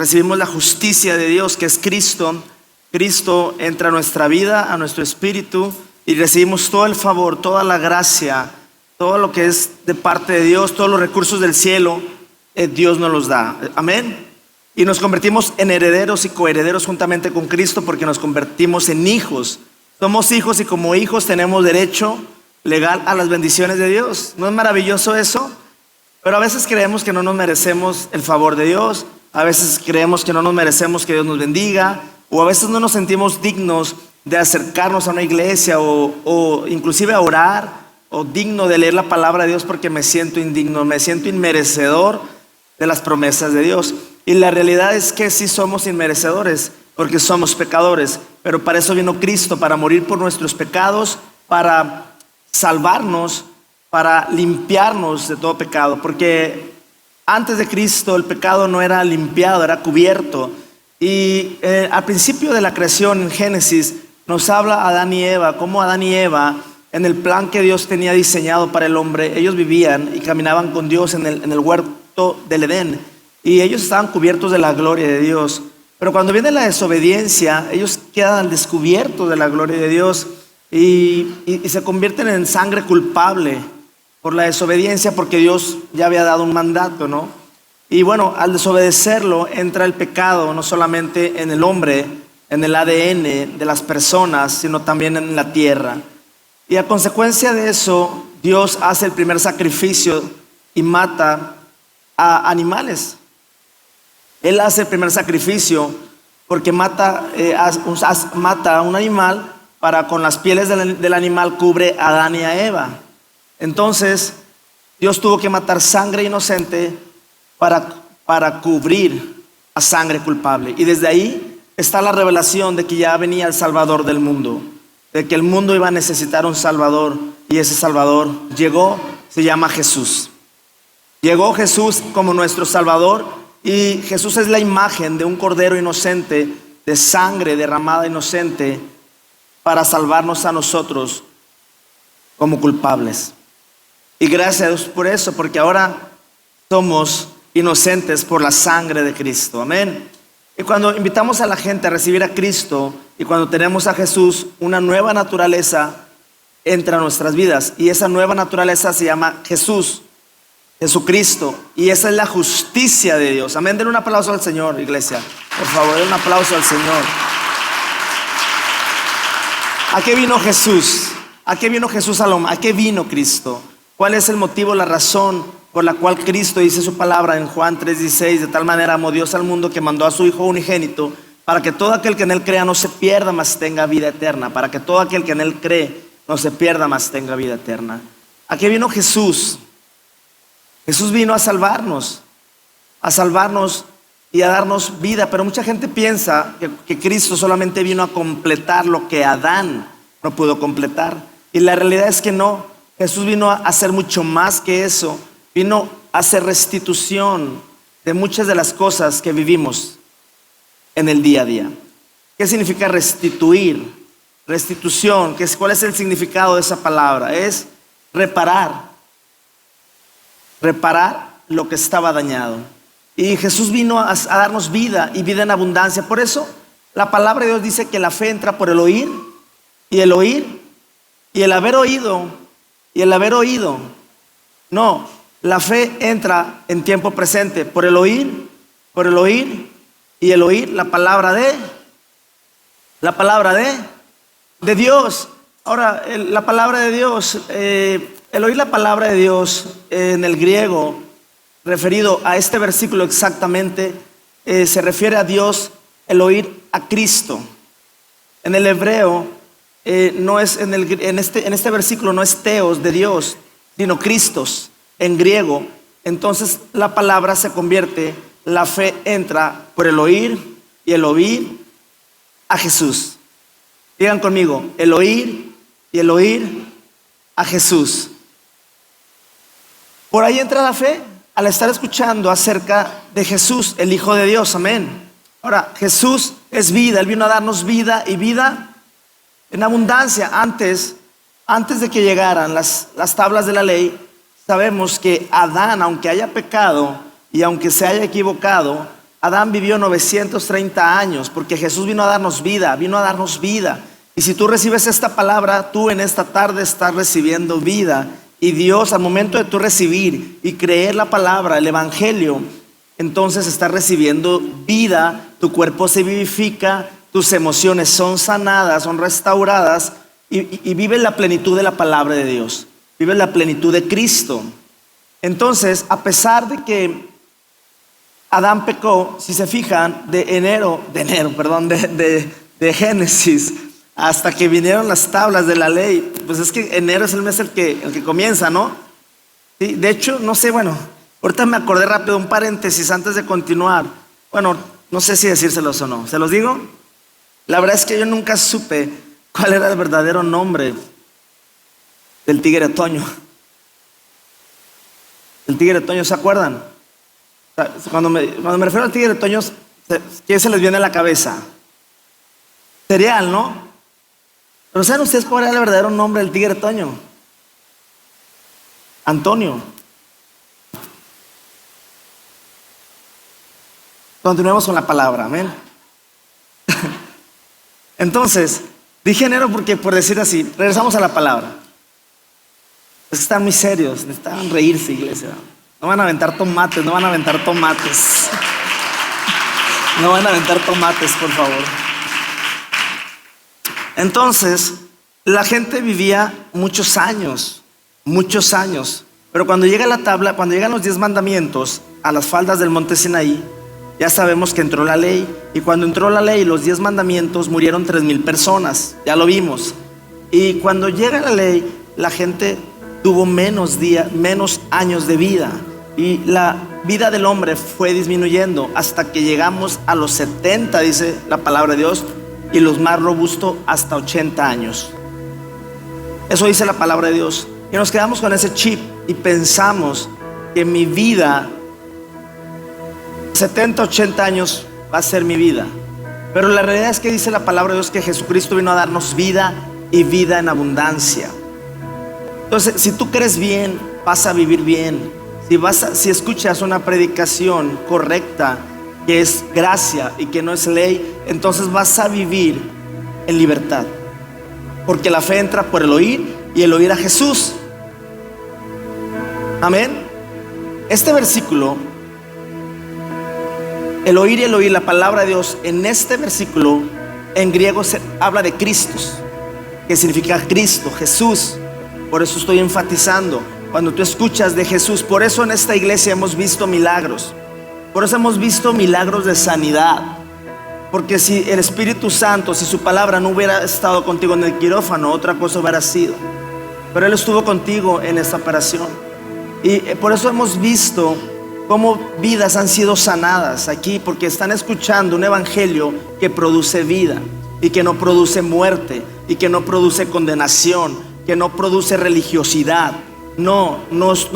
recibimos la justicia de Dios, que es Cristo. Cristo entra a nuestra vida, a nuestro espíritu, y recibimos todo el favor, toda la gracia, todo lo que es de parte de Dios, todos los recursos del cielo, Dios nos los da. Amén. Y nos convertimos en herederos y coherederos juntamente con Cristo, porque nos convertimos en hijos. Somos hijos y como hijos tenemos derecho legal a las bendiciones de Dios. ¿No es maravilloso eso? Pero a veces creemos que no nos merecemos el favor de Dios. A veces creemos que no nos merecemos que Dios nos bendiga. O a veces no nos sentimos dignos de acercarnos a una iglesia o inclusive a orar, o digno de leer la palabra de Dios, porque me siento indigno, me siento inmerecedor de las promesas de Dios. Y la realidad es que sí somos inmerecedores, porque somos pecadores. Pero para eso vino Cristo, para morir por nuestros pecados, para salvarnos, para limpiarnos de todo pecado. Porque antes de Cristo el pecado no era limpiado, era cubierto. Y al principio de la creación, en Génesis, nos habla Adán y Eva, cómo Adán y Eva, en el plan que Dios tenía diseñado para el hombre, ellos vivían y caminaban con Dios en el huerto del Edén, y ellos estaban cubiertos de la gloria de Dios. Pero cuando viene la desobediencia, ellos quedan descubiertos de la gloria de Dios y se convierten en sangre culpable por la desobediencia, porque Dios ya había dado un mandato, ¿no? Y bueno, al desobedecerlo entra el pecado, no solamente en el hombre, en el ADN de las personas, sino también en la tierra. Y a consecuencia de eso, Dios hace el primer sacrificio y mata a animales. Él hace el primer sacrificio porque mata a un animal, para con las pieles del animal cubre a Adán y a Eva. Entonces Dios tuvo que matar sangre inocente para cubrir a sangre culpable. Y desde ahí está la revelación de que ya venía el Salvador del mundo, de que el mundo iba a necesitar un Salvador, y ese Salvador llegó, se llama Jesús. Llegó Jesús como nuestro Salvador, y Jesús es la imagen de un cordero inocente, de sangre derramada inocente, para salvarnos a nosotros como culpables. Y gracias a Dios por eso, porque ahora somos inocentes por la sangre de Cristo. Amén. Y cuando invitamos a la gente a recibir a Cristo, y cuando tenemos a Jesús, una nueva naturaleza entra a nuestras vidas, y esa nueva naturaleza se llama Jesús, Jesucristo, y esa es la justicia de Dios. Amén. Den un aplauso al Señor, iglesia. Por favor, den un aplauso al Señor. ¿A qué vino Jesús? ¿A qué vino Jesús al hombre? ¿A qué vino Cristo? ¿Cuál es el motivo, la razón por la cual Cristo dice su palabra en Juan 3:16? De tal manera amó Dios al mundo que mandó a su Hijo unigénito, para que todo aquel que en él crea no se pierda, mas tenga vida eterna. Para que todo aquel que en él cree no se pierda, mas tenga vida eterna. ¿A qué vino Jesús? Jesús vino a salvarnos y a darnos vida. Pero mucha gente piensa que Cristo solamente vino a completar lo que Adán no pudo completar. Y la realidad es que no. Jesús vino a hacer mucho más que eso. Vino a hacer restitución de muchas de las cosas que vivimos en el día a día. ¿Qué significa restituir? Restitución, ¿cuál es el significado de esa palabra? Es reparar lo que estaba dañado. Y Jesús vino a darnos vida, y vida en abundancia. Por eso la palabra de Dios dice que la fe entra por el oír, y el oír, y el haber oído, y el haber oído. No, la fe entra en tiempo presente, por el oír, y el oír la palabra de Dios. Ahora, la palabra de Dios, el oír la palabra de Dios en el griego, referido a este versículo exactamente, se refiere a Dios, el oír a Cristo. En el hebreo, no es en este versículo no es teos de Dios, sino Cristos en griego. Entonces la palabra se convierte, la fe entra por el oír, y el oír a Jesús. Digan conmigo, el oír y el oír a Jesús. Por ahí entra la fe, al estar escuchando acerca de Jesús, el Hijo de Dios. Amén. Ahora, Jesús es vida. Él vino a darnos vida, y vida en abundancia. Antes de que llegaran las tablas de la ley, sabemos que Adán, aunque haya pecado y aunque se haya equivocado, Adán vivió 930 años porque Jesús vino a darnos vida, vino a darnos vida. Y si tú recibes esta palabra, tú en esta tarde estás recibiendo vida. Y Dios, al momento de tú recibir y creer la palabra, el evangelio, entonces estás recibiendo vida, tu cuerpo se vivifica, tus emociones son sanadas, son restauradas y vive la plenitud de la palabra de Dios, vive la plenitud de Cristo. Entonces, a pesar de que Adán pecó, si se fijan, de Génesis hasta que vinieron las tablas de la ley, pues es que enero es el mes el que comienza, ¿no? Sí, de hecho, no sé, bueno, ahorita me acordé rápido, un paréntesis antes de continuar. Bueno, no sé si decírselos o no. ¿Se los digo? La verdad es que yo nunca supe cuál era el verdadero nombre del tigre Toño. El tigre Toño, ¿se acuerdan? O sea, cuando me refiero al tigre Toño, ¿qué se les viene a la cabeza? Cereal, ¿no? Pero ¿saben ustedes cuál era el verdadero nombre del tigre Toño? Antonio. Continuemos con la palabra, amén. Entonces, dije enero porque, por decir así, regresamos a la palabra. Es que están muy serios, necesitan reírse, iglesia. No van a aventar tomates, no van a aventar tomates. No van a aventar tomates, por favor. Entonces, la gente vivía muchos años, pero cuando llega la tabla, cuando llegan los 10 mandamientos a las faldas del monte Sinaí, ya sabemos que entró la ley, y cuando entró la ley, los 10 mandamientos, murieron 3,000 personas, ya lo vimos. Y cuando llega la ley, la gente tuvo menos años de vida, y la vida del hombre fue disminuyendo hasta que llegamos a los 70, dice la palabra de Dios, y los más robustos hasta 80 años. Eso dice la palabra de Dios. Y nos quedamos con ese chip y pensamos que mi vida, 70, 80 años va a ser mi vida. Pero la realidad es que dice la palabra de Dios que Jesucristo vino a darnos vida y vida en abundancia. Entonces, si tú crees bien, vas a vivir bien. Si escuchas una predicación correcta, que es gracia y que no es ley, entonces vas a vivir en libertad, porque la fe entra por el oír y el oír a Jesús. Amén. Este versículo, el oír, la palabra de Dios, en este versículo en griego se habla de Christos, que significa Cristo, Jesús. Por eso estoy enfatizando, cuando tú escuchas de Jesús, por eso en esta iglesia hemos visto milagros. Por eso hemos visto milagros de sanidad. Porque si el Espíritu Santo, si su palabra no hubiera estado contigo en el quirófano, otra cosa hubiera sido. Pero Él estuvo contigo en esta operación. Y por eso hemos visto cómo vidas han sido sanadas aquí, porque están escuchando un evangelio que produce vida y que no produce muerte y que no produce condenación, que no produce religiosidad. No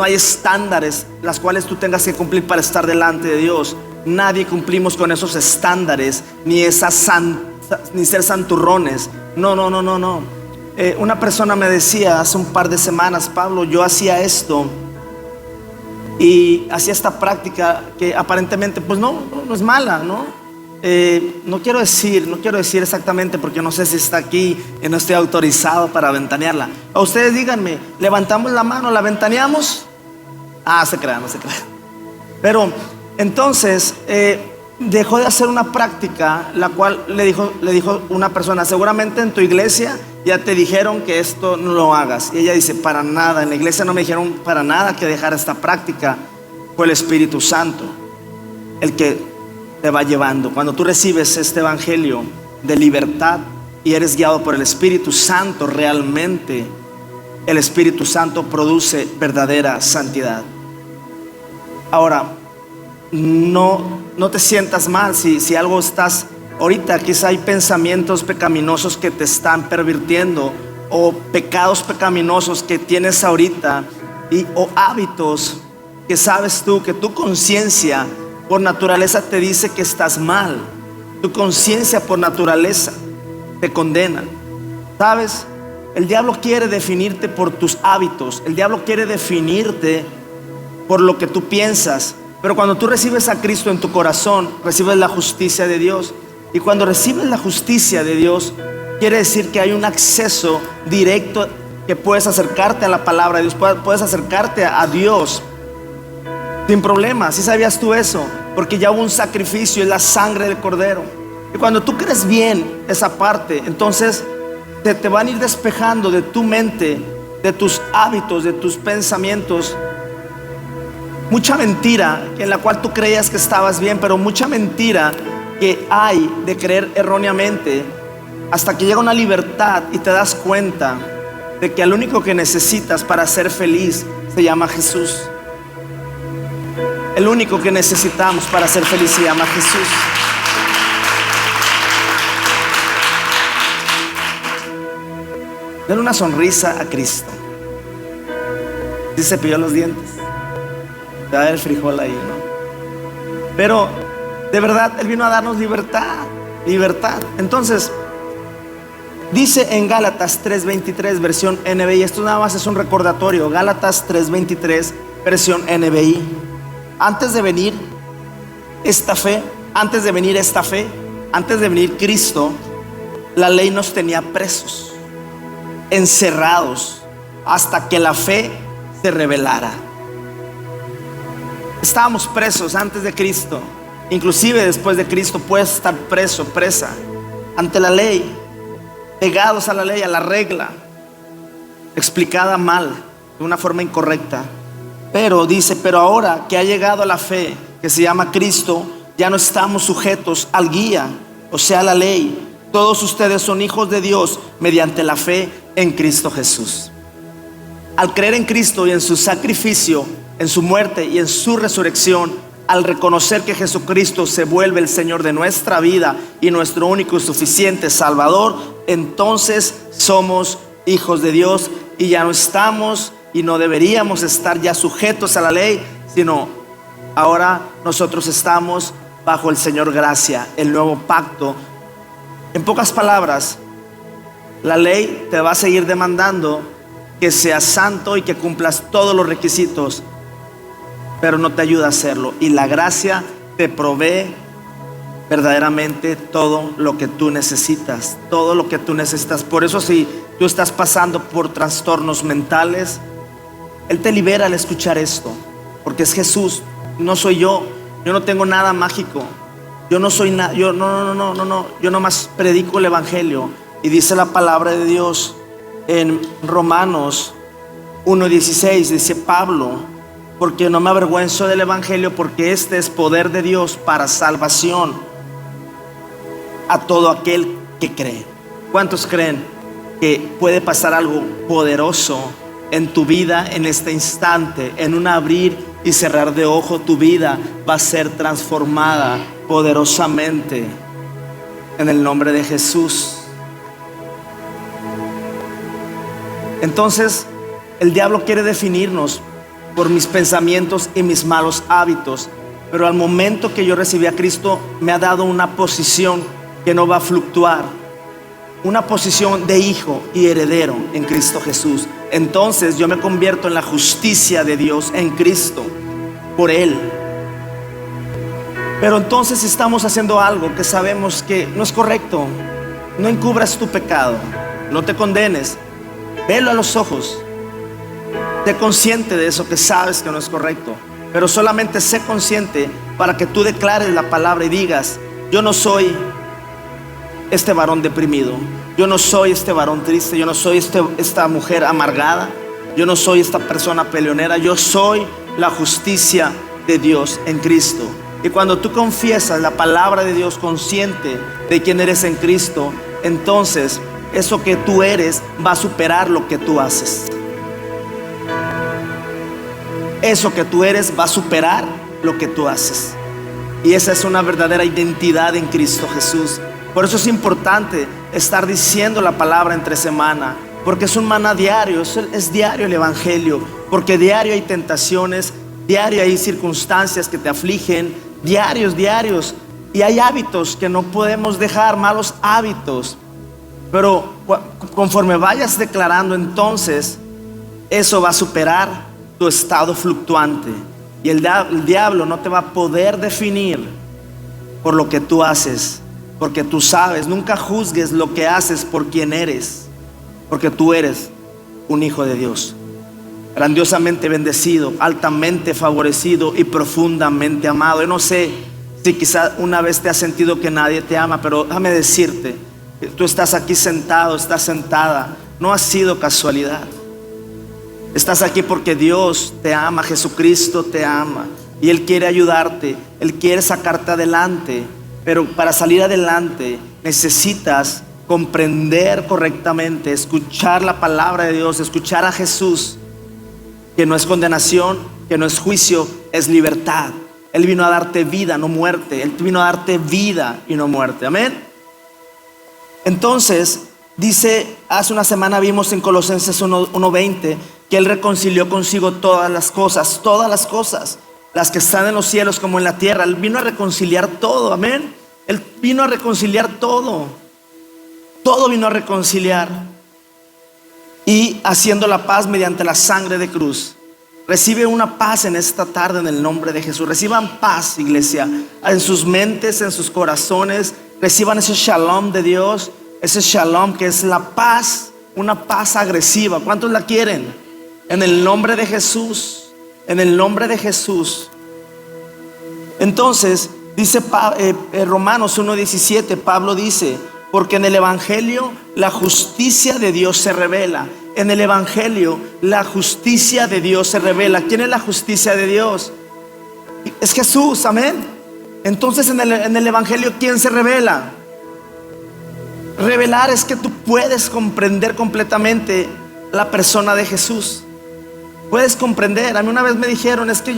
hay estándares las cuales tú tengas que cumplir para estar delante de Dios. Nadie cumplimos con esos estándares, ni ser santurrones. No. Una persona me decía hace un par de semanas: Pablo, yo hacía esto y hacía esta práctica que aparentemente pues no es mala, ¿no? No quiero decir exactamente, porque no sé si está aquí y no estoy autorizado para ventanearla. A ustedes díganme, ¿levantamos la mano, la ventaneamos? No se crean. Pero entonces dejó de hacer una práctica, la cual le dijo una persona: seguramente en tu iglesia ya te dijeron que esto no lo hagas. Y ella dice: para nada, en la iglesia no me dijeron para nada que dejara esta práctica. Fue el Espíritu Santo el que te va llevando. Cuando tú recibes este evangelio de libertad y eres guiado por el Espíritu Santo, realmente el Espíritu Santo produce verdadera santidad. Ahora, no te sientas mal si algo estás ahorita, quizá hay pensamientos pecaminosos que te están pervirtiendo, o pecados pecaminosos que tienes ahorita, o hábitos que sabes tú, que tu conciencia por naturaleza te dice que estás mal. Tu conciencia por naturaleza te condena. ¿Sabes? El diablo quiere definirte por tus hábitos. El diablo quiere definirte por lo que tú piensas. Pero cuando tú recibes a Cristo en tu corazón, recibes la justicia de Dios. Y cuando recibes la justicia de Dios, quiere decir que hay un acceso directo, que puedes acercarte a la palabra de Dios, puedes acercarte a Dios sin problema. ¿Sí sabías tú eso? Porque ya hubo un sacrificio, es la sangre del Cordero. Y cuando tú crees bien esa parte, entonces te van a ir despejando de tu mente, de tus hábitos, de tus pensamientos, mucha mentira en la cual tú creías que estabas bien, pero mucha mentira que hay de creer erróneamente, hasta que llega una libertad y te das cuenta de que el único que necesitas para ser feliz se llama Jesús. El único que necesitamos para ser feliz se llama Jesús. Denle una sonrisa a Cristo. Si se cepilló los dientes, te da el frijol ahí, ¿no? Pero de verdad Él vino a darnos libertad. Libertad. Entonces dice en Gálatas 3:23 versión NBI. Esto nada más es un recordatorio. Gálatas 3:23 versión NBI. Antes de venir esta fe, antes de venir Cristo, la ley nos tenía presos, encerrados, hasta que la fe se revelara. Estábamos presos antes de Cristo. Inclusive después de Cristo puedes estar preso, presa, ante la ley, pegados a la ley, a la regla, explicada mal, de una forma incorrecta. Pero dice, pero ahora que ha llegado la fe, que se llama Cristo, ya no estamos sujetos al guía, o sea, la ley. Todos ustedes son hijos de Dios mediante la fe en Cristo Jesús. Al creer en Cristo y en su sacrificio, en su muerte y en su resurrección, al reconocer que Jesucristo se vuelve el Señor de nuestra vida y nuestro único y suficiente Salvador, entonces somos hijos de Dios y ya no estamos y no deberíamos estar ya sujetos a la ley, sino ahora nosotros estamos bajo el Señor gracia, el nuevo pacto. En pocas palabras, la ley te va a seguir demandando que seas santo y que cumplas todos los requisitos, pero no te ayuda a hacerlo. Y la gracia te provee verdaderamente todo lo que tú necesitas, todo lo que tú necesitas. Por eso, si tú estás pasando por trastornos mentales, Él te libera al escuchar esto, porque es Jesús, no soy yo. Yo no tengo nada mágico. Yo no soy nada. Yo no. Yo nomás predico el evangelio. Y dice la palabra de Dios en Romanos 1:16, dice Pablo: porque no me avergüenzo del evangelio, porque este es poder de Dios para salvación a todo aquel que cree. ¿Cuántos creen que puede pasar algo poderoso en tu vida en este instante? En un abrir y cerrar de ojo, tu vida va a ser transformada poderosamente en el nombre de Jesús. Entonces, el diablo quiere definirnos por mis pensamientos y mis malos hábitos, pero al momento que yo recibí a Cristo, me ha dado una posición que no va a fluctuar, una posición de hijo y heredero en Cristo Jesús. Entonces yo me convierto en la justicia de Dios en Cristo, por Él. Pero entonces estamos haciendo algo que sabemos que no es correcto. No encubras tu pecado, no te condenes, velo a los ojos. Sé consciente de eso que sabes que no es correcto, pero solamente sé consciente para que tú declares la palabra y digas: yo no soy este varón deprimido, yo no soy este varón triste, yo no soy esta mujer amargada, yo no soy esta persona peleonera, yo soy la justicia de Dios en Cristo. Y cuando tú confiesas la palabra de Dios, consciente de quién eres en Cristo, entonces eso que tú eres va a superar lo que tú haces. Eso que tú eres va a superar lo que tú haces. Y esa es una verdadera identidad en Cristo Jesús. Por eso es importante estar diciendo la palabra entre semana, porque es un maná diario, es diario el evangelio, porque diario hay tentaciones, diario hay circunstancias que te afligen, diarios, y hay hábitos que no podemos dejar, malos hábitos. Pero conforme vayas declarando, entonces eso va a superar tu estado fluctuante. Y el diablo no te va a poder definir por lo que tú haces, porque tú sabes. Nunca juzgues lo que haces por quien eres, porque tú eres un hijo de Dios, grandiosamente bendecido, altamente favorecido y profundamente amado. Yo no sé si quizás una vez te has sentido que nadie te ama, pero déjame decirte, tú estás aquí sentado, estás sentada, no ha sido casualidad. Estás aquí porque Dios te ama, Jesucristo te ama y Él quiere ayudarte, Él quiere sacarte adelante. Pero para salir adelante necesitas comprender correctamente, escuchar la palabra de Dios, escuchar a Jesús, que no es condenación, que no es juicio, es libertad. Él vino a darte vida, no muerte. Él vino a darte vida y no muerte. Amén. Entonces, dice, hace una semana vimos en Colosenses 1:20 que Él reconcilió consigo todas las cosas, las que están en los cielos como en la tierra. Él vino a reconciliar todo, amén. Él vino a reconciliar todo vino a reconciliar. Y haciendo la paz mediante la sangre de cruz. Recibe una paz en esta tarde en el nombre de Jesús. Reciban paz, iglesia, en sus mentes, en sus corazones. Reciban ese shalom de Dios, ese shalom que es la paz, una paz agresiva. ¿Cuántos la quieren? En el nombre de Jesús, en el nombre de Jesús. Entonces, dice Romanos 1:17, Pablo dice, porque en el Evangelio la justicia de Dios se revela. En el Evangelio la justicia de Dios se revela. ¿Quién es la justicia de Dios? Es Jesús, amén. Entonces en el Evangelio, ¿quién se revela? Revelar es que tú puedes comprender completamente la persona de Jesús. Puedes comprender. A mí una vez me dijeron, es que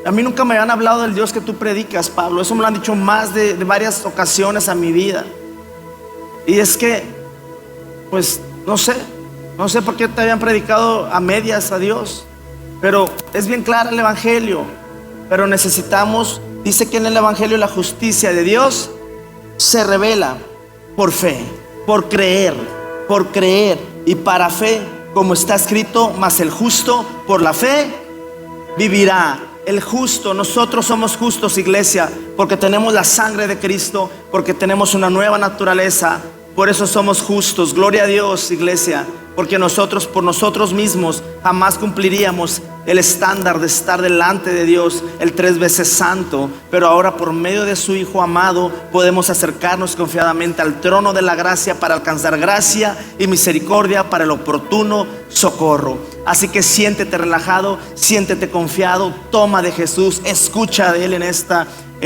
a mí nunca me habían hablado del Dios que tú predicas, Pablo. Eso me lo han dicho más de varias ocasiones a mi vida. Y es que, pues, no sé por qué te habían predicado a medias a Dios. Pero es bien claro el Evangelio. Pero necesitamos, dice que en el Evangelio la justicia de Dios se revela por fe, por creer y para fe, como está escrito, mas el justo por la fe vivirá. El justo, nosotros somos justos, iglesia, porque tenemos la sangre de Cristo, porque tenemos una nueva naturaleza. Por eso somos justos. Gloria a Dios, iglesia, porque nosotros por nosotros mismos jamás cumpliríamos el estándar de estar delante de Dios, el 3 veces santo. Pero ahora por medio de su Hijo amado podemos acercarnos confiadamente al trono de la gracia para alcanzar gracia y misericordia para el oportuno socorro. Así que siéntete relajado, siéntete confiado, toma de Jesús, escucha de Él en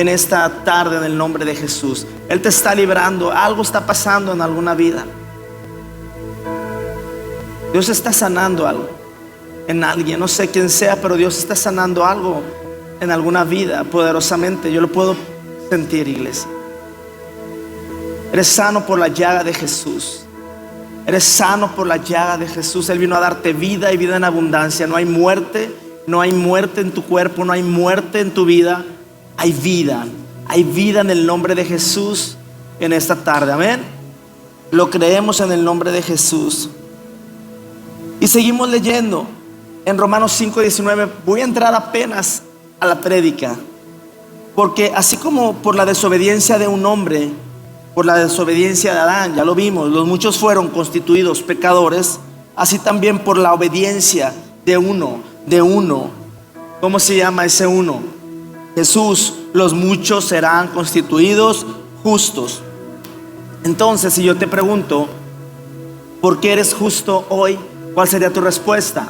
esta tarde en el nombre de Jesús. Él te está librando. Algo está pasando en alguna vida. Dios está sanando algo en alguien. No sé quién sea, pero Dios está sanando algo en alguna vida poderosamente. Yo lo puedo sentir, iglesia. Eres sano por la llaga de Jesús. Eres sano por la llaga de Jesús. Él vino a darte vida y vida en abundancia. No hay muerte en tu cuerpo, no hay muerte en tu vida. Hay vida en el nombre de Jesús en esta tarde, amén. Lo creemos en el nombre de Jesús. Y seguimos leyendo en Romanos 5:19. Voy a entrar apenas a la prédica, porque así como por la desobediencia de un hombre, por la desobediencia de Adán, ya lo vimos, los muchos fueron constituidos pecadores, así también por la obediencia de uno. ¿Cómo se llama ese uno? Jesús, los muchos serán constituidos justos. Entonces, si yo te pregunto, ¿por qué eres justo hoy? ¿Cuál sería tu respuesta?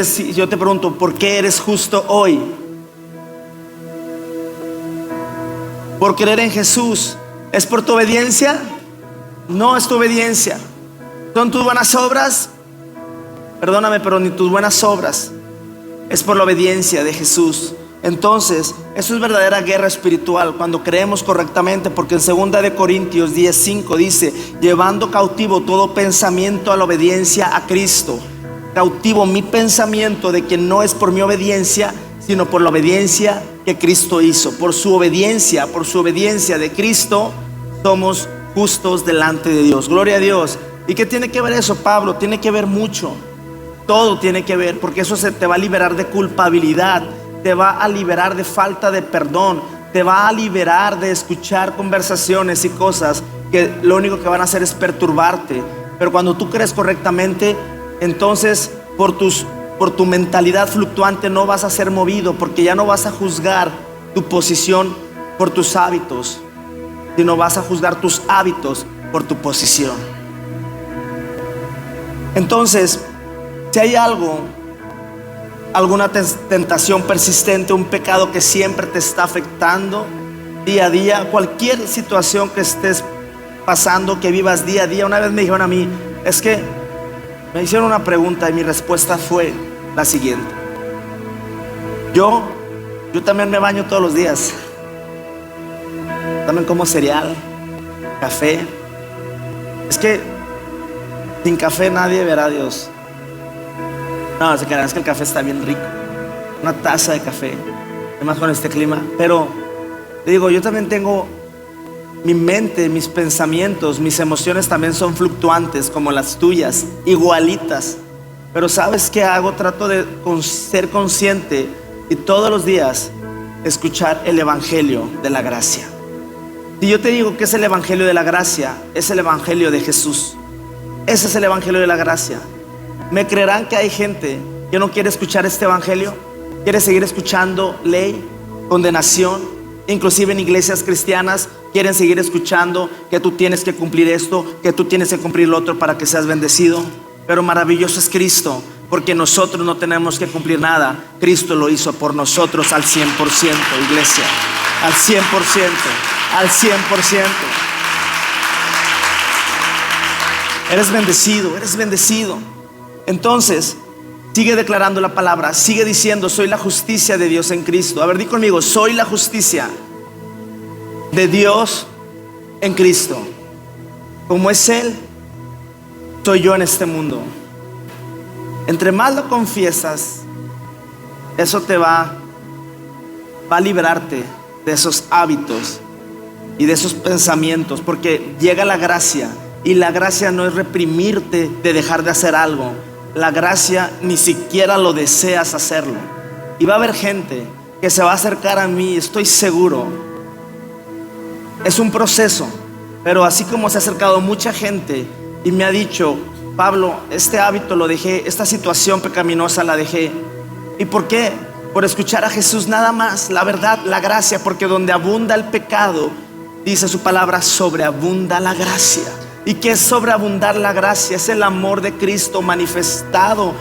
Si yo te pregunto, ¿por qué eres justo hoy? ¿Por creer en Jesús? ¿Es por tu obediencia? No es tu obediencia. ¿Son tus buenas obras? Perdóname, pero ni tus buenas obras. Es por la obediencia de Jesús. Entonces, eso es verdadera guerra espiritual cuando creemos correctamente, porque en 2 de Corintios 10:5 dice, llevando cautivo todo pensamiento a la obediencia a Cristo. Cautivo mi pensamiento de que no es por mi obediencia, sino por la obediencia que Cristo hizo. Por su obediencia de Cristo somos justos delante de Dios. Gloria a Dios. ¿Y qué tiene que ver eso, Pablo? Tiene que ver mucho. Todo tiene que ver, porque eso te va a liberar de culpabilidad, te va a liberar de falta de perdón, te va a liberar de escuchar conversaciones y cosas que lo único que van a hacer es perturbarte. Pero cuando tú crees correctamente, entonces por tu mentalidad fluctuante no vas a ser movido, porque ya no vas a juzgar tu posición por tus hábitos, sino vas a juzgar tus hábitos por tu posición. Entonces, si hay alguna tentación persistente, un pecado que siempre te está afectando día a día, cualquier situación que estés pasando, que vivas día a día. Una vez me dijeron a mí, es que me hicieron una pregunta y mi respuesta fue la siguiente: yo también me baño todos los días, también como cereal, café. Es que sin café nadie verá a Dios. No, se crean, es que el café está bien rico, una taza de café, además con este clima. Pero te digo, yo también tengo mi mente, mis pensamientos, mis emociones también son fluctuantes como las tuyas, igualitas. Pero ¿sabes qué hago? Trato de ser consciente y todos los días escuchar el evangelio de la gracia. Si yo te digo que es el evangelio de la gracia, es el evangelio de Jesús. Ese es el evangelio de la gracia. ¿Me creerán que hay gente que no quiere escuchar este evangelio? Quiere seguir escuchando ley, condenación. Inclusive en iglesias cristianas quieren seguir escuchando que tú tienes que cumplir esto, que tú tienes que cumplir lo otro para que seas bendecido. Pero maravilloso es Cristo, porque nosotros no tenemos que cumplir nada. Cristo lo hizo por nosotros al 100%, iglesia. Al 100%, al 100%. Eres bendecido, eres bendecido. Entonces, sigue declarando la palabra, sigue diciendo: soy la justicia de Dios en Cristo. A ver, di conmigo: soy la justicia de Dios en Cristo. Como es Él, soy yo en este mundo. Entre más lo confiesas, eso te va a liberarte de esos hábitos y de esos pensamientos, porque llega la gracia. Y la gracia no es reprimirte de dejar de hacer algo. La gracia ni siquiera lo deseas hacerlo. Y va a haber gente que se va a acercar a mí, estoy seguro. Es un proceso, pero así como se ha acercado mucha gente y me ha dicho: Pablo, este hábito lo dejé, esta situación pecaminosa la dejé. ¿Y por qué? Por escuchar a Jesús nada más, la verdad, la gracia. Porque donde abunda el pecado, dice su palabra, sobreabunda la gracia. ¿Y qué es sobreabundar la gracia? Es el amor de Cristo manifestado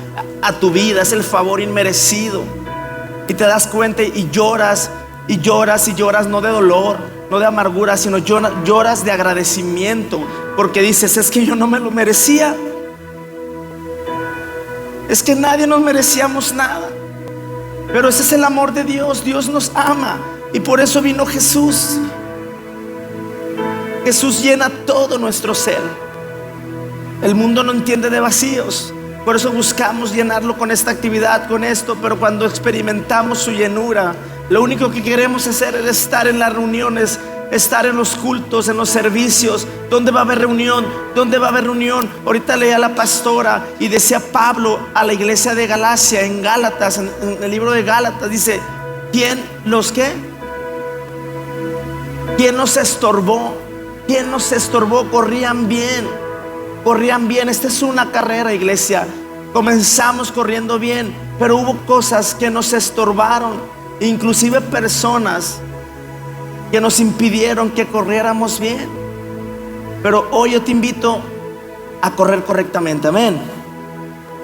a tu vida, es el favor inmerecido. Y te das cuenta y lloras, y lloras, y lloras, no de dolor, no de amargura, sino lloras de agradecimiento, porque dices: es que yo no me lo merecía, es que nadie nos merecíamos nada. Pero ese es el amor de Dios. Dios nos ama y por eso vino Jesús. Jesús llena todo nuestro ser. El mundo no entiende de vacíos, por eso buscamos llenarlo con esta actividad, con esto. Pero cuando experimentamos su llenura, lo único que queremos hacer es estar en las reuniones, estar en los cultos, en los servicios. ¿Dónde va a haber reunión? ¿Dónde va a haber reunión? Ahorita leía la pastora y decía Pablo a la iglesia de Galacia, en Gálatas, en el libro de Gálatas, dice: ¿quién los qué? ¿Quién nos estorbó? ¿Quién nos estorbó? Corrían bien, corrían bien. Esta es una carrera, iglesia. Comenzamos corriendo bien, pero hubo cosas que nos estorbaron, inclusive personas que nos impidieron que corriéramos bien. Pero hoy yo te invito a correr correctamente, amén.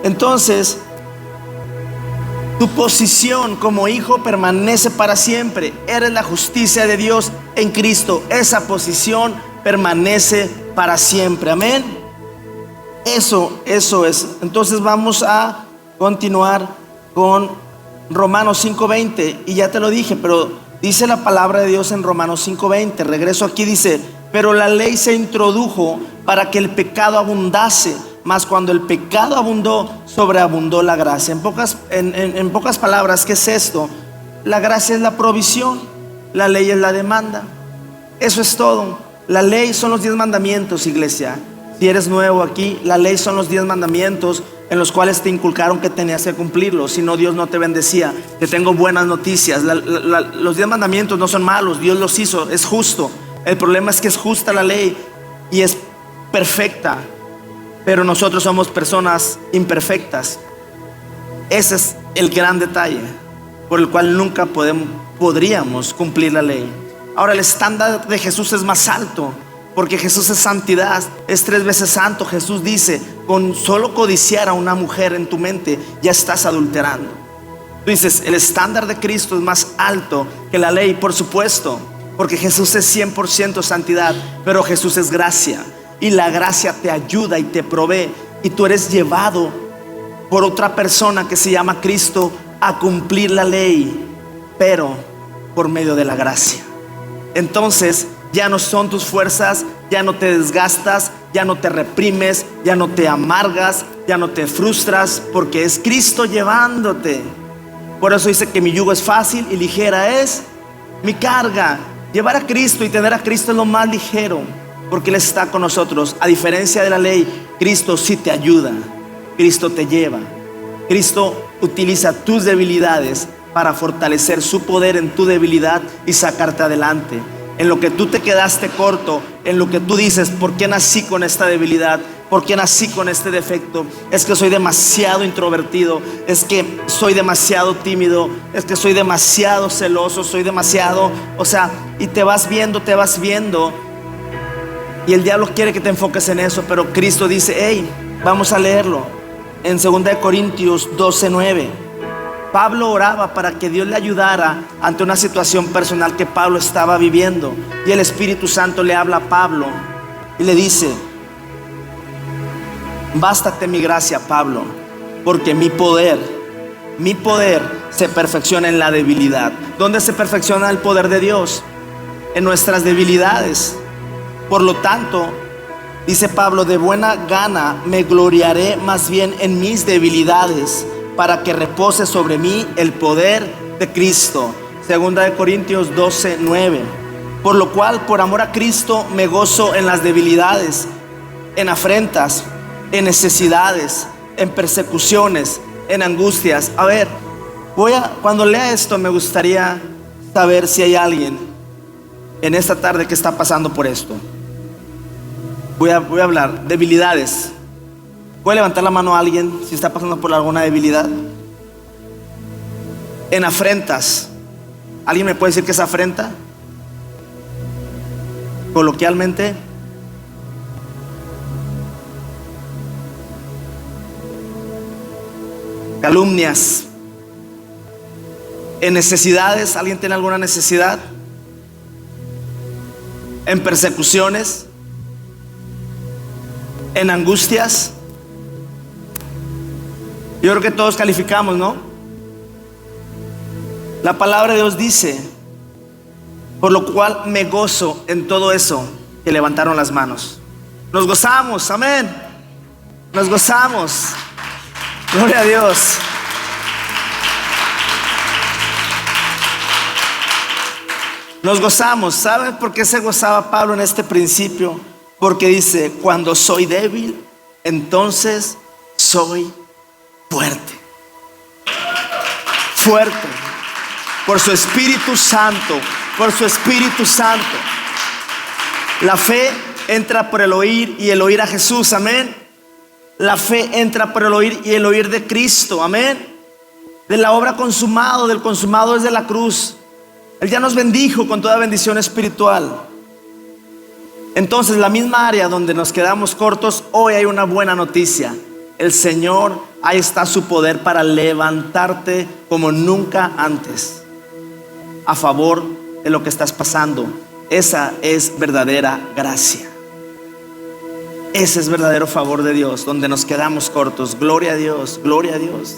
Entonces, tu posición como hijo permanece para siempre. Eres la justicia de Dios en Cristo. Esa posición permanece para siempre, amén. Eso es. Entonces vamos a continuar con Romanos 5:20. Y ya te lo dije, pero dice la palabra de Dios en Romanos 5:20. Regreso aquí, dice: pero la ley se introdujo para que el pecado abundase, mas cuando el pecado abundó, sobreabundó la gracia. En pocas palabras, ¿qué es esto? La gracia es la provisión, la ley es la demanda. Eso es todo. La ley son los 10 mandamientos, iglesia. Si eres nuevo aquí, la ley son los 10 mandamientos. en los cuales te inculcaron que tenías que cumplirlos, si no Dios no te bendecía. Te tengo buenas noticias. Los 10 mandamientos no son malos, Dios los hizo, es justo. El problema es que es justa la ley y es perfecta, pero nosotros somos personas imperfectas. Ese es el gran detalle por el cual nunca podríamos cumplir la ley. Ahora, el estándar de Jesús es más alto, porque Jesús es santidad, es 3 veces santo. Jesús dice, con solo codiciar a una mujer en tu mente ya estás adulterando. Tú dices, el estándar de Cristo es más alto que la ley, por supuesto, porque Jesús es 100% santidad, pero Jesús es gracia, y la gracia te ayuda y te provee, y tú eres llevado por otra persona que se llama Cristo a cumplir la ley, pero por medio de la gracia. Entonces ya no son tus fuerzas, ya no te desgastas, ya no te reprimes, ya no te amargas, ya no te frustras, porque es Cristo llevándote. Por eso dice que mi yugo es fácil y ligera es mi carga. Llevar a Cristo y tener a Cristo es lo más ligero, porque Él está con nosotros. A diferencia de la ley, Cristo sí te ayuda, Cristo te lleva. Cristo utiliza tus debilidades para fortalecer su poder en tu debilidad y sacarte adelante. En lo que tú te quedaste corto, en lo que tú dices, ¿por qué nací con esta debilidad? ¿Por qué nací con este defecto? Es que soy demasiado introvertido, es que soy demasiado tímido, es que soy demasiado celoso, soy demasiado, y te vas viendo, y el diablo quiere que te enfoques en eso, pero Cristo dice, hey, vamos a leerlo en 2 Corintios 12:9. Pablo oraba para que Dios le ayudara ante una situación personal que Pablo estaba viviendo, y el Espíritu Santo le habla a Pablo y le dice, bástate mi gracia, Pablo, porque mi poder se perfecciona en la debilidad. ¿Dónde se perfecciona el poder de Dios? En nuestras debilidades. Por lo tanto, dice Pablo, de buena gana me gloriaré más bien en mis debilidades, para que repose sobre mí el poder de Cristo. 2 Corintios 12:9. Por lo cual, por amor a Cristo, me gozo en las debilidades, en afrentas, en necesidades, en persecuciones, en angustias. A ver, cuando lea esto, me gustaría saber si hay alguien en esta tarde que está pasando por esto. Voy a hablar debilidades. ¿Puede levantar la mano a alguien si está pasando por alguna debilidad? En afrentas. ¿Alguien me puede decir qué es afrenta? Coloquialmente. Calumnias. En necesidades. ¿Alguien tiene alguna necesidad? En persecuciones. En angustias. Yo creo que todos calificamos, ¿no? La palabra de Dios dice, por lo cual me gozo en todo eso, que levantaron las manos. Nos gozamos, amén. Nos gozamos. Gloria a Dios. Nos gozamos. ¿Saben por qué se gozaba Pablo en este principio? Porque dice, cuando soy débil, entonces soy fuerte. Fuerte. Por su Espíritu Santo. Por su Espíritu Santo. La fe entra por el oír, y el oír a Jesús, amén. La fe entra por el oír, y el oír de Cristo, amén. De la obra consumado, del consumado desde la cruz. Él ya nos bendijo con toda bendición espiritual. Entonces, la misma área donde nos quedamos cortos, hoy hay una buena noticia. El Señor, ahí está su poder para levantarte como nunca antes, a favor de lo que estás pasando. Esa es verdadera gracia. Ese es verdadero favor de Dios, donde nos quedamos cortos. Gloria a Dios, gloria a Dios.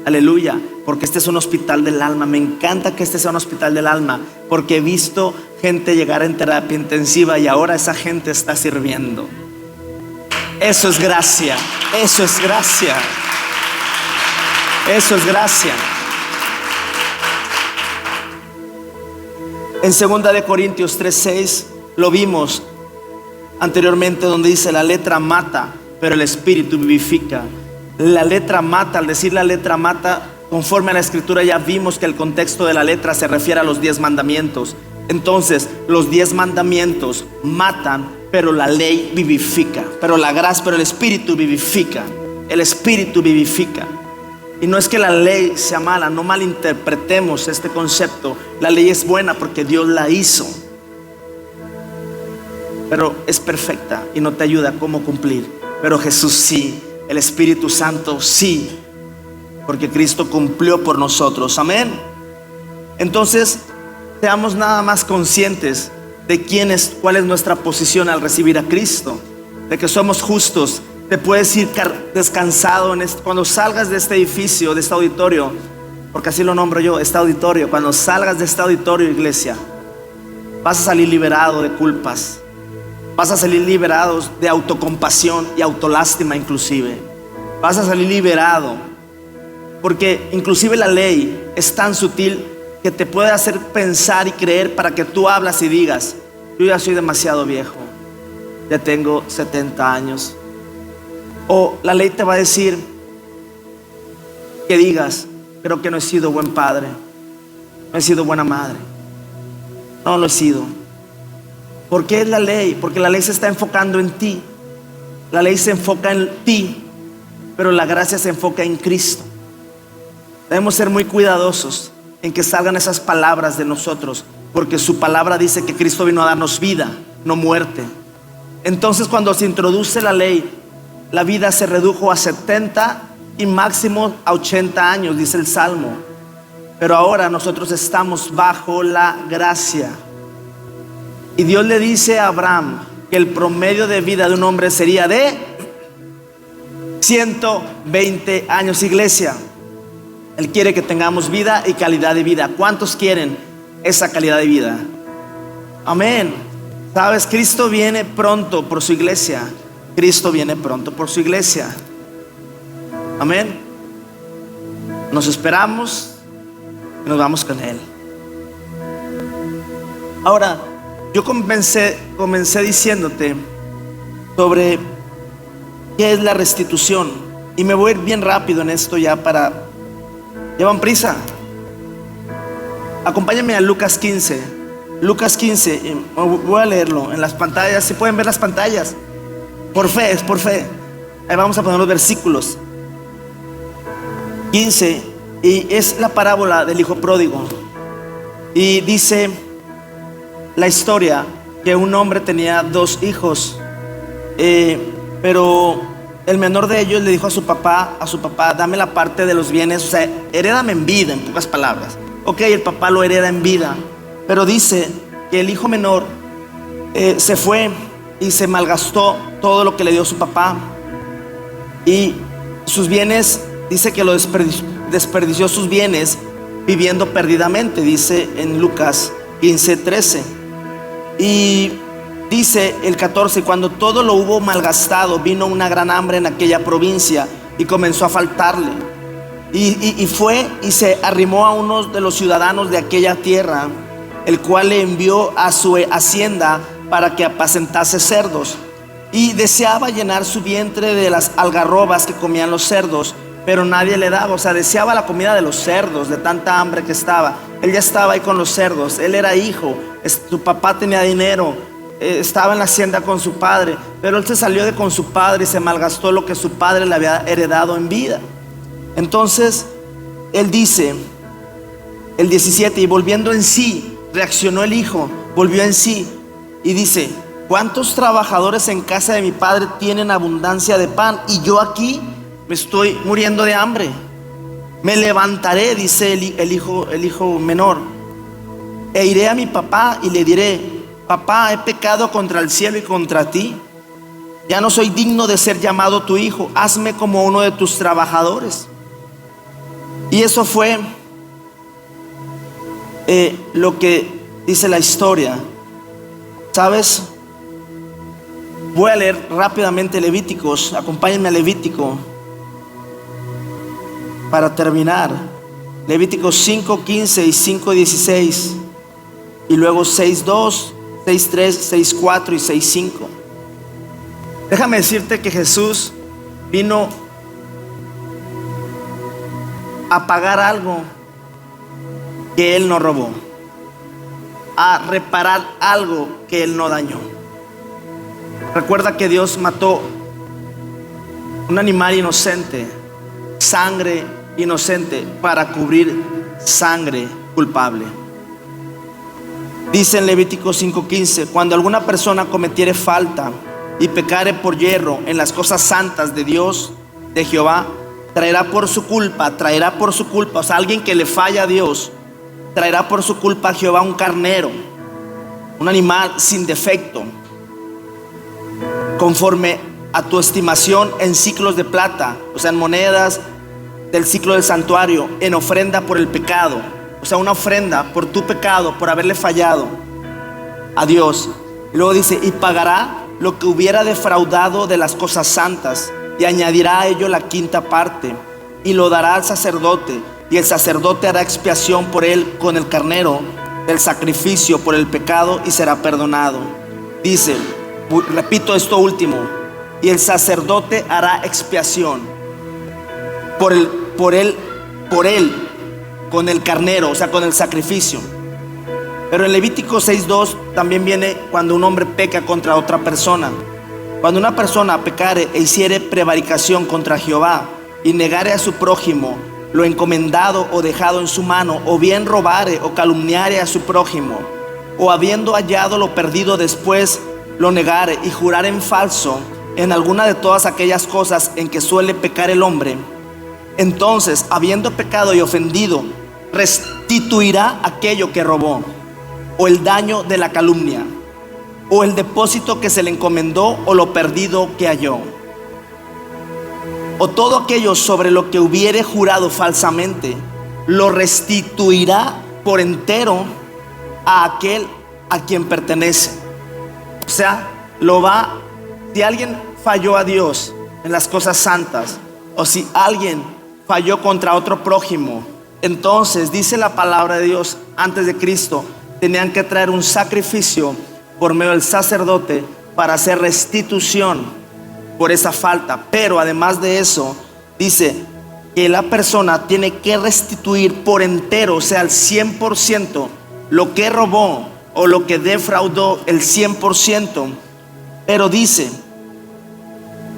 Aleluya, porque este es un hospital del alma. Me encanta que este sea un hospital del alma, porque he visto gente llegar en terapia intensiva y ahora esa gente está sirviendo. Eso es gracia, eso es gracia, eso es gracia. En 2 Corintios 3:6 lo vimos anteriormente, donde dice, la letra mata, pero el espíritu vivifica. La letra mata. Al decir la letra mata, conforme a la escritura ya vimos que el contexto de la letra se refiere a los 10 mandamientos. Entonces los 10 mandamientos matan, pero la ley vivifica. Pero la gracia, pero el Espíritu vivifica. El Espíritu vivifica. Y no es que la ley sea mala, no malinterpretemos este concepto. La ley es buena porque Dios la hizo, pero es perfecta y no te ayuda a cómo cumplir. Pero Jesús sí, el Espíritu Santo sí, porque Cristo cumplió por nosotros. Amén. Entonces, seamos nada más conscientes de cuál es nuestra posición al recibir a Cristo, de que somos justos. Te puedes ir descansado cuando salgas de este edificio, de este auditorio, porque así lo nombro yo, este auditorio. Cuando salgas de este auditorio, iglesia, vas a salir liberado de culpas, vas a salir liberado de autocompasión y autolástima inclusive. Vas a salir liberado, porque inclusive la ley es tan sutil que te puede hacer pensar y creer para que tú hablas y digas: yo ya soy demasiado viejo, ya tengo 70 años. O la ley te va a decir que digas: creo que no he sido buen padre, no he sido buena madre, no lo he sido. ¿Por qué es la ley? Porque la ley se está enfocando en ti. La ley se enfoca en ti, pero la gracia se enfoca en Cristo. Debemos ser muy cuidadosos en que salgan esas palabras de nosotros, porque su palabra dice que Cristo vino a darnos vida, no muerte. Entonces, cuando se introduce la ley, la vida se redujo a 70 y máximo a 80 años, dice el Salmo. Pero ahora nosotros estamos bajo la gracia. Y Dios le dice a Abraham que el promedio de vida de un hombre sería de 120 años, iglesia. Él quiere que tengamos vida y calidad de vida. ¿Cuántos quieren esa calidad de vida? Amén. Sabes, Cristo viene pronto por su iglesia. Cristo viene pronto por su iglesia. Amén. Nos esperamos y nos vamos con Él. Ahora, yo comencé diciéndote sobre qué es la restitución. Y me voy a ir bien rápido en esto ya para... ¿Llevan prisa? Acompáñenme a Lucas 15. Lucas 15, voy a leerlo en las pantallas. Si pueden ver las pantallas. Por fe, es por fe. Ahí vamos a poner los versículos. 15, y es la parábola del hijo pródigo. Y dice la historia que un hombre tenía 2 hijos, pero el menor de ellos le dijo a su papá: dame la parte de los bienes, o sea, herédame en vida, en pocas palabras. Ok, el papá lo hereda en vida, pero dice que el hijo menor se fue y se malgastó todo lo que le dio su papá, y sus bienes, dice que lo desperdició sus bienes viviendo perdidamente, dice en Lucas 15:13. Y dice el 14: cuando todo lo hubo malgastado, vino una gran hambre en aquella provincia y comenzó a faltarle. Y fue y se arrimó a uno de los ciudadanos de aquella tierra, el cual le envió a su hacienda para que apacentase cerdos. Y deseaba llenar su vientre de las algarrobas que comían los cerdos, pero nadie le daba. O sea, deseaba la comida de los cerdos, de tanta hambre que estaba. Él ya estaba ahí con los cerdos. Él era hijo, su papá tenía dinero, estaba en la hacienda con su padre, pero él se salió de con su padre y se malgastó lo que su padre le había heredado en vida. Entonces él dice, el 17: y volviendo en sí, reaccionó el hijo, volvió en sí y dice: ¿cuántos trabajadores en casa de mi padre tienen abundancia de pan, y yo aquí me estoy muriendo de hambre? Me levantaré, dice el hijo menor, e iré a mi papá y le diré: papá, he pecado contra el cielo y contra ti. Ya no soy digno de ser llamado tu hijo. Hazme como uno de tus trabajadores. Y eso fue lo que dice la historia. ¿Sabes? Voy a leer rápidamente Levíticos. Acompáñenme a Levítico para terminar. Levíticos 5:15 y 5:16, y luego 6:2, 6:3, 6:4 y 6:5. Déjame decirte que Jesús vino a pagar algo que Él no robó, a reparar algo que Él no dañó. Recuerda que Dios mató un animal inocente, sangre inocente, para cubrir sangre culpable. Dice en Levítico 5:15: cuando alguna persona cometiere falta y pecare por yerro en las cosas santas de Dios, de Jehová, traerá por su culpa, o sea, alguien que le falla a Dios, traerá por su culpa a Jehová un carnero, un animal sin defecto, conforme a tu estimación, en ciclos de plata, o sea, en monedas del ciclo del santuario, en ofrenda por el pecado, o sea, una ofrenda por tu pecado, por haberle fallado a Dios. Y luego dice: y pagará lo que hubiera defraudado de las cosas santas, y añadirá a ello la quinta parte, y lo dará al sacerdote, y el sacerdote hará expiación por él con el carnero del sacrificio por el pecado, y será perdonado. Dice, repito esto último: y el sacerdote hará expiación por él con el carnero, o sea, con el sacrificio. Pero en Levítico 6:2 también viene cuando un hombre peca contra otra persona. Cuando una persona pecare e hiciere prevaricación contra Jehová, y negare a su prójimo lo encomendado o dejado en su mano, o bien robare o calumniare a su prójimo, o habiendo hallado lo perdido después lo negare, y jurare en falso en alguna de todas aquellas cosas en que suele pecar el hombre, entonces, habiendo pecado y ofendido, restituirá aquello que robó, o el daño de la calumnia, o el depósito que se le encomendó, o lo perdido que halló, o todo aquello sobre lo que hubiere jurado falsamente, lo restituirá por entero a aquel a quien pertenece. O sea, si alguien falló a Dios en las cosas santas, o si alguien falló contra otro prójimo, entonces dice la palabra de Dios, antes de Cristo tenían que traer un sacrificio por medio del sacerdote para hacer restitución por esa falta. Pero además de eso, dice que la persona tiene que restituir por entero, o sea, al 100%, lo que robó o lo que defraudó, el 100%. Pero dice,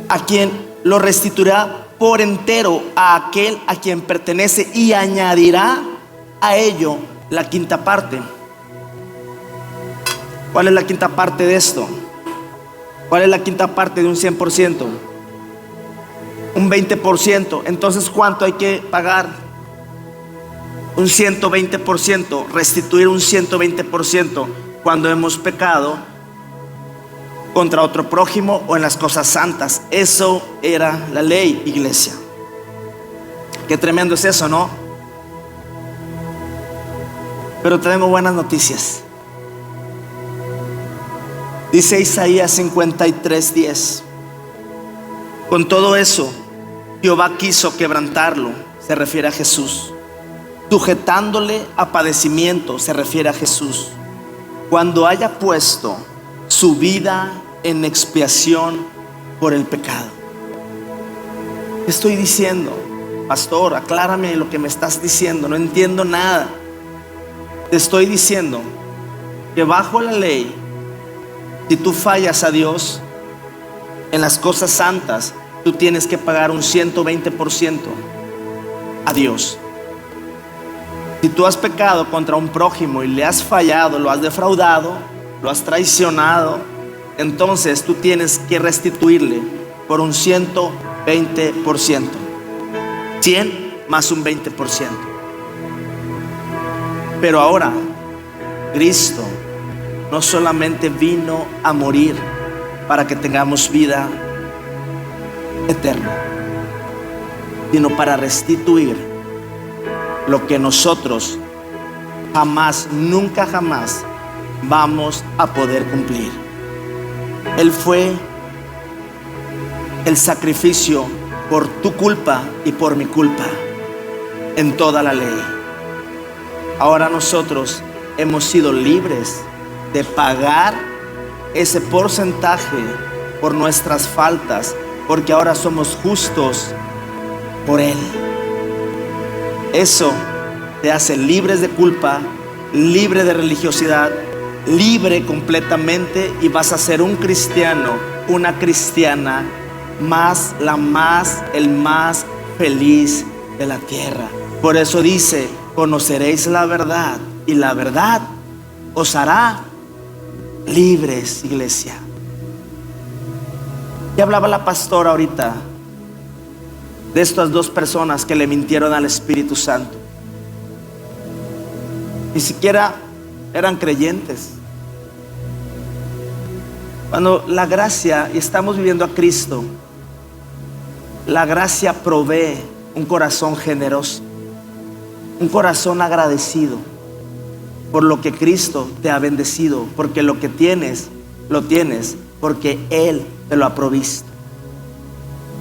a quien lo restituirá por entero a aquel a quien pertenece, y añadirá a ello la quinta parte. ¿Cuál es la quinta parte de esto? ¿Cuál es la quinta parte de un 100%? Un 20%. Entonces, ¿cuánto hay que pagar? Un 120%, restituir un 120% cuando hemos pecado contra otro prójimo o en las cosas santas. Eso era la ley, iglesia. Qué tremendo es eso, ¿no? Pero tenemos buenas noticias. Dice Isaías 53:10: con todo eso, Jehová quiso quebrantarlo, se refiere a Jesús, sujetándole a padecimiento, se refiere a Jesús, cuando haya puesto su vida en expiación por el pecado. ¿Qué estoy diciendo? Pastor, aclárame lo que me estás diciendo, no entiendo nada. Te estoy diciendo que bajo la ley, si tú fallas a Dios en las cosas santas, tú tienes que pagar un 120% a Dios. Si tú has pecado contra un prójimo y le has fallado, lo has defraudado, lo has traicionado, entonces tú tienes que restituirle por un 120%. 100 más un 20%. Pero ahora, Cristo no solamente vino a morir para que tengamos vida eterna, sino para restituir lo que nosotros jamás, nunca jamás vamos a poder cumplir. Él fue el sacrificio por tu culpa y por mi culpa en toda la ley. Ahora nosotros hemos sido libres de pagar ese porcentaje por nuestras faltas, porque ahora somos justos por Él. Eso te hace libres de culpa, libre de religiosidad, libre completamente, y vas a ser un cristiano, una cristiana el más feliz de la tierra. Por eso dice: conoceréis la verdad y la verdad os hará libres, iglesia. Y hablaba la pastora ahorita de estas dos personas que le mintieron al Espíritu Santo. Ni siquiera eran creyentes. Cuando la gracia, y estamos viviendo a Cristo, la gracia provee un corazón generoso, un corazón agradecido por lo que Cristo te ha bendecido, porque lo que tienes, lo tienes porque Él te lo ha provisto,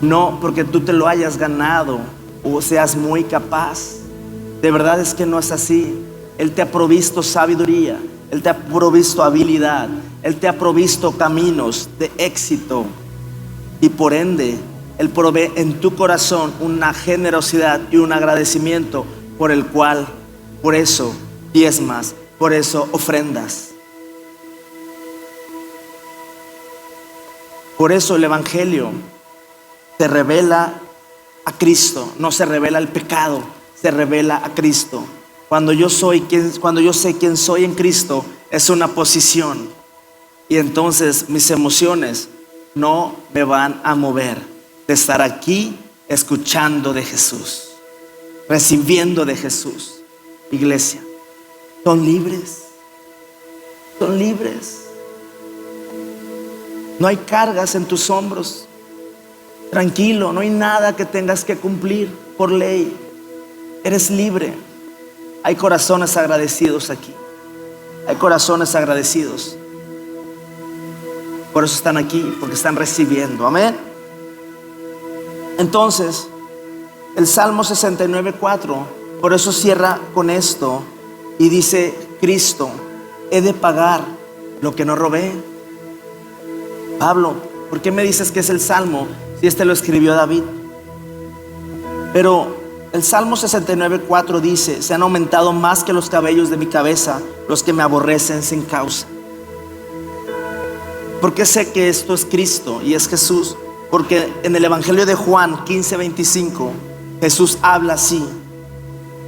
no porque tú te lo hayas ganado o seas muy capaz. De verdad es que no es así. Él te ha provisto sabiduría, Él te ha provisto habilidad, Él te ha provisto caminos de éxito, y por ende Él provee en tu corazón una generosidad y un agradecimiento por eso diezmas, por eso ofrendas. Por eso el Evangelio se revela a Cristo, no se revela al pecado, se revela a Cristo. Cuando yo sé quién soy en Cristo, es una posición, y entonces mis emociones no me van a mover de estar aquí escuchando de Jesús, recibiendo de Jesús. Iglesia, son libres, son libres. No hay cargas en tus hombros. Tranquilo, no hay nada que tengas que cumplir por ley. Eres libre. Hay corazones agradecidos aquí. Hay corazones agradecidos. Por eso están aquí, porque están recibiendo. Amén. Entonces, el Salmo 69:4, por eso cierra con esto y dice: Cristo, he de pagar lo que no robé. Pablo, ¿por qué me dices que es el Salmo si este lo escribió David? Pero el Salmo 69:4 dice: se han aumentado más que los cabellos de mi cabeza los que me aborrecen sin causa. ¿Por qué sé que esto es Cristo y es Jesús? Porque en el Evangelio de Juan 15:25 Jesús habla así: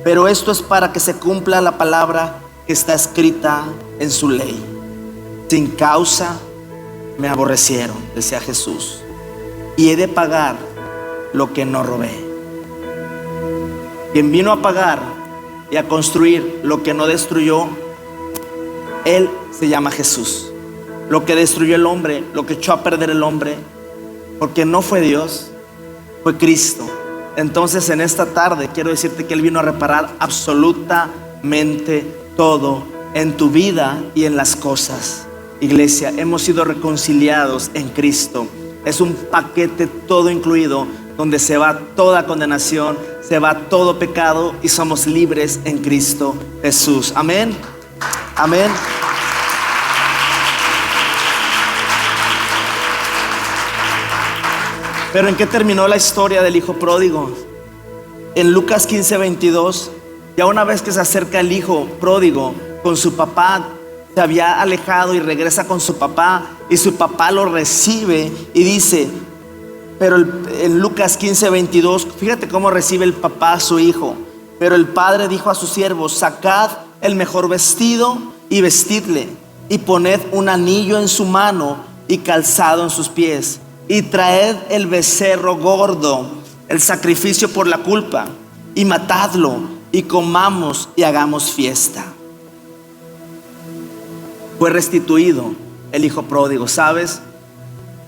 pero esto es para que se cumpla la palabra que está escrita en su ley. Sin causa me aborrecieron, decía Jesús, y he de pagar lo que no robé. Quien vino a pagar y a construir lo que no destruyó, Él se llama Jesús. Lo que destruyó el hombre, lo que echó a perder el hombre, porque no fue Dios, fue Cristo. Entonces en esta tarde quiero decirte que Él vino a reparar absolutamente todo en tu vida y en las cosas. Iglesia, hemos sido reconciliados en Cristo. Es un paquete todo incluido, donde se va toda condenación, se va todo pecado, y somos libres en Cristo Jesús. Amén. Amén. Pero ¿en qué terminó la historia del hijo pródigo? En Lucas 15:22, ya una vez que se acerca el hijo pródigo con su papá, se había alejado y regresa con su papá, y su papá lo recibe y dice, pero en Lucas 15:22, fíjate cómo recibe el papá a su hijo. Pero el padre dijo a sus siervos: sacad el mejor vestido y vestidle, y poned un anillo en su mano y calzado en sus pies, y traed el becerro gordo, el sacrificio por la culpa, y matadlo, y comamos y hagamos fiesta. Fue restituido el hijo pródigo. ¿Sabes?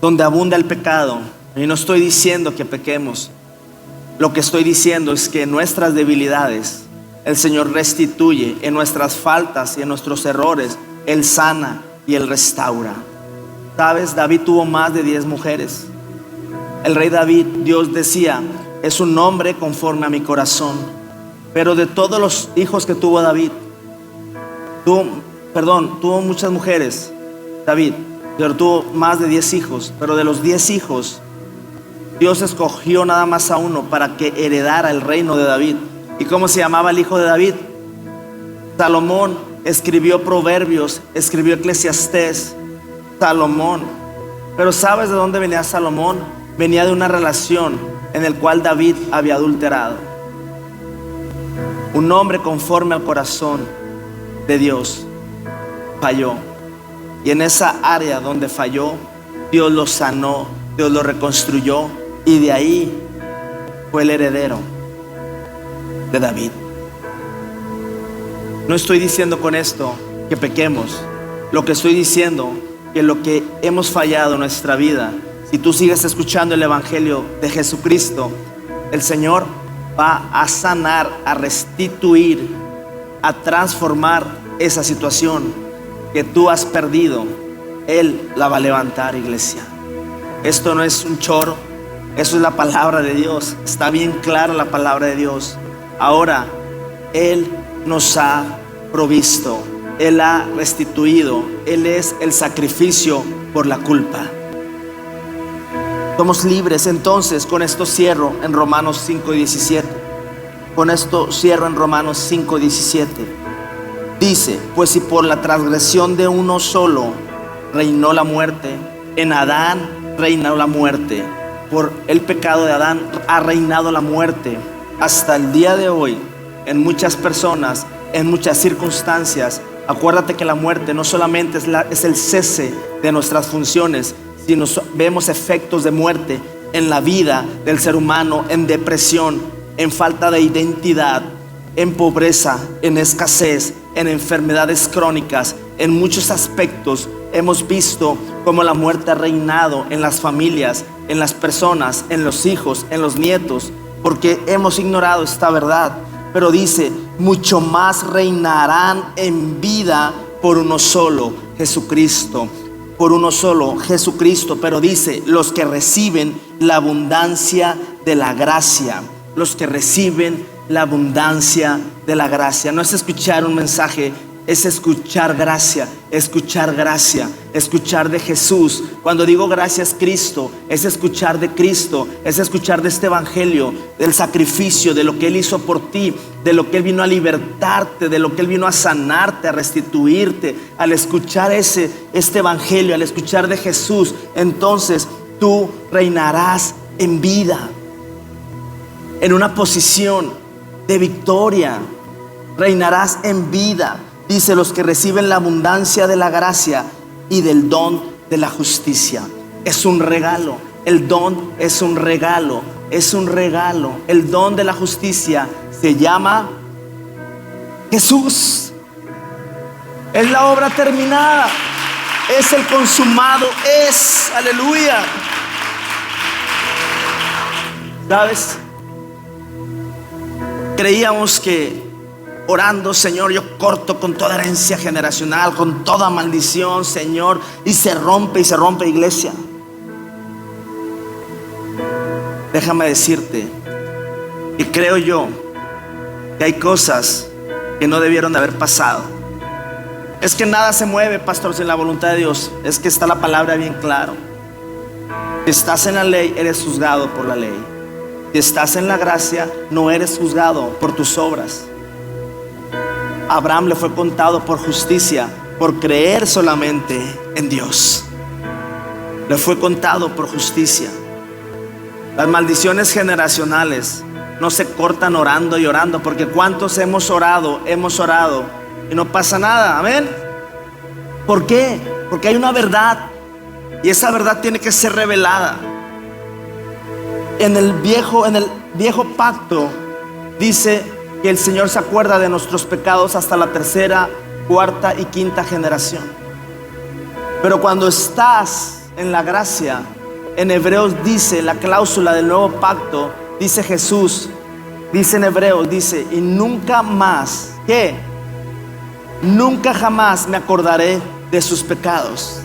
Donde abunda el pecado, y no estoy diciendo que pequemos, lo que estoy diciendo es que en nuestras debilidades el Señor restituye, en nuestras faltas y en nuestros errores Él sana y Él restaura. ¿Sabes? David tuvo más de 10 mujeres. El rey David, Dios decía, es un hombre conforme a mi corazón. Pero de todos los hijos que tuvo David, tuvo muchas mujeres David, pero tuvo más de 10 hijos. Pero de los 10 hijos, Dios escogió nada más a uno para que heredara el reino de David. ¿Y cómo se llamaba el hijo de David? Salomón. Escribió Proverbios, escribió Eclesiastés. Salomón. Pero ¿sabes de dónde venía Salomón? Venía de una relación en la cual David había adulterado. Un hombre conforme al corazón de Dios falló. Y en esa área donde falló, Dios lo sanó, Dios lo reconstruyó, y de ahí fue el heredero de David. No estoy diciendo con esto que pequemos. Lo que estoy diciendo que lo que hemos fallado en nuestra vida, si tú sigues escuchando el evangelio de Jesucristo, el Señor va a sanar, a restituir, a transformar esa situación que tú has perdido. Él la va a levantar, iglesia. Esto no es un choro, eso es la palabra de Dios. Está bien clara la palabra de Dios. Ahora, Él nos ha provisto, Él ha restituido, Él es el sacrificio por la culpa. Somos libres. Entonces, con esto cierro en Romanos 5:17. Con esto cierro en Romanos 5:17. Dice: pues si por la transgresión de uno solo reinó la muerte, en Adán reinó la muerte. Por el pecado de Adán ha reinado la muerte. Hasta el día de hoy, en muchas personas, en muchas circunstancias, acuérdate que la muerte no solamente es el cese de nuestras funciones, sino vemos efectos de muerte en la vida del ser humano, en depresión, en falta de identidad, en pobreza, en escasez, en enfermedades crónicas. En muchos aspectos hemos visto cómo la muerte ha reinado en las familias, en las personas, en los hijos, en los nietos, porque hemos ignorado esta verdad. Pero dice: mucho más reinarán en vida por uno solo, Jesucristo. Por uno solo, Jesucristo. Pero dice: los que reciben la abundancia de la gracia. Los que reciben la abundancia de la gracia. No es escuchar un mensaje, es escuchar gracia, escuchar gracia, escuchar de Jesús. Cuando digo gracias Cristo, es escuchar de Cristo, es escuchar de este evangelio, del sacrificio, de lo que Él hizo por ti, de lo que Él vino a libertarte, de lo que Él vino a sanarte, a restituirte. Al escuchar este evangelio, al escuchar de Jesús, entonces tú reinarás en vida, en una posición de victoria. Reinarás en vida. Dice: los que reciben la abundancia de la gracia y del don de la justicia. Es un regalo. El don es un regalo. Es un regalo. El don de la justicia se llama Jesús. Es la obra terminada. Es el consumado. Es, aleluya. ¿Sabes? Creíamos que orando: Señor, yo corto con toda herencia generacional, con toda maldición, Señor. Y se rompe, iglesia. Déjame decirte, y creo yo que hay cosas que no debieron de haber pasado. Es que nada se mueve, pastor, sin la voluntad de Dios. Es que está la palabra bien claro. Si estás en la ley, eres juzgado por la ley. Si estás en la gracia, no eres juzgado por tus obras. Abraham le fue contado por justicia por creer solamente en Dios. Le fue contado por justicia. Las maldiciones generacionales no se cortan orando y orando, porque ¿cuántos hemos orado y no pasa nada? Amén. ¿Por qué? Porque hay una verdad, y esa verdad tiene que ser revelada. En el viejo pacto dice que el Señor se acuerda de nuestros pecados hasta la tercera, cuarta y quinta generación. Pero cuando estás en la gracia, en Hebreos dice la cláusula del nuevo pacto, dice Jesús, dice en Hebreos, dice: y nunca más, ¿qué? Nunca jamás me acordaré de sus pecados.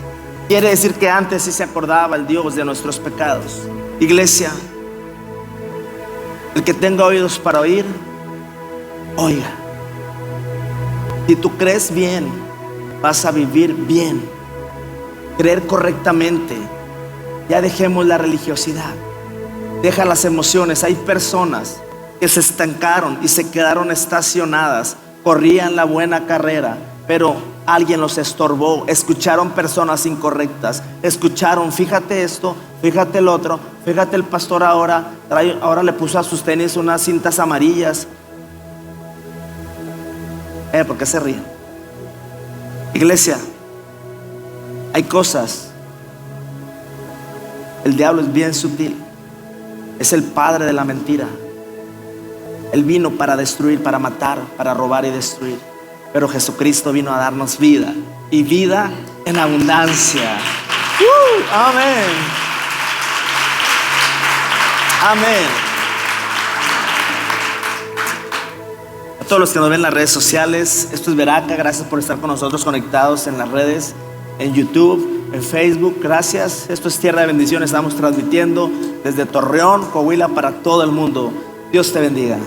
Quiere decir que antes sí se acordaba el Dios de nuestros pecados. Iglesia, el que tenga oídos para oír, oiga. Si tú crees bien, vas a vivir bien. Creer correctamente. Ya dejemos la religiosidad. Deja las emociones. Hay personas que se estancaron y se quedaron estacionadas. Corrían la buena carrera, pero alguien los estorbó. Escucharon personas incorrectas. Escucharon, fíjate esto, fíjate el otro, fíjate el pastor ahora le puso a sus tenis unas cintas amarillas. ¿Por qué se ríen? Iglesia, hay cosas. El diablo es bien sutil. Es el padre de la mentira. Él vino para destruir, para matar, para robar y destruir. Pero Jesucristo vino a darnos vida, y vida en abundancia. Amén. Amén. A todos los que nos ven en las redes sociales, esto es Veraca. Gracias por estar con nosotros conectados en las redes, en YouTube, en Facebook. Gracias. Esto es Tierra de Bendición. Estamos transmitiendo desde Torreón, Coahuila, para todo el mundo. Dios te bendiga.